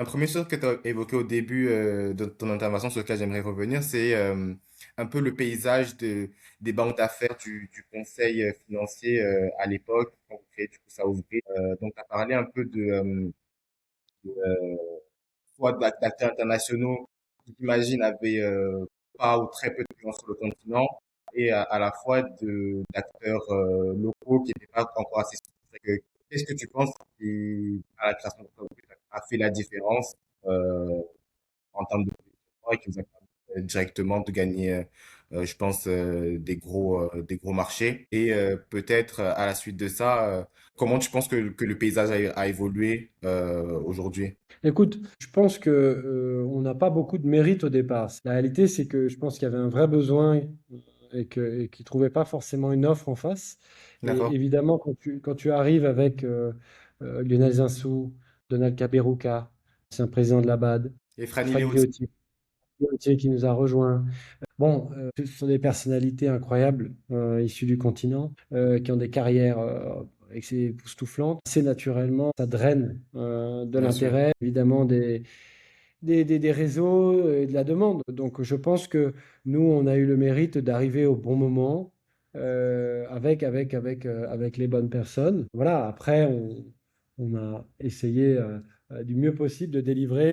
La première chose que tu as évoquée au début de ton intervention sur laquelle j'aimerais revenir, c'est un peu le paysage des banques d'affaires, du conseil financier à l'époque, quand vous créez du coup ça ouvrait. Donc, tu as parlé un peu soit d'acteurs internationaux qui, j'imagine, avaient pas ou très peu de clients sur le continent, et à la fois d'acteurs locaux qui n'étaient pas encore assez structurés. Qu'est-ce que tu penses qui, à la création de Cloudflare, a fait la différence euh, en termes de positionnement et qui vous a permis directement de gagner, je pense, des gros marchés. Et peut-être à la suite de ça, comment tu penses que le paysage a évolué aujourd'hui? Écoute, je pense que on n'a pas beaucoup de mérite au départ. La réalité, c'est que je pense qu'il y avait un vrai besoin et qu'ils ne trouvaient pas forcément une offre en face. Et D'accord? évidemment, quand tu arrives avec Lionel Zinsou, Donald Kaberuka, c'est un président de la BAD, Et Franny Franck Léoty. Gauthier qui nous a rejoints. Bon, ce sont des personnalités incroyables, issues du continent, qui ont des carrières époustouflantes. C'est naturellement, ça draine de Bien sûr. l'intérêt, évidemment, des réseaux et de la demande. Donc, je pense que nous, on a eu le mérite d'arriver au bon moment, avec les bonnes personnes. Voilà, après, on a essayé du mieux possible de délivrer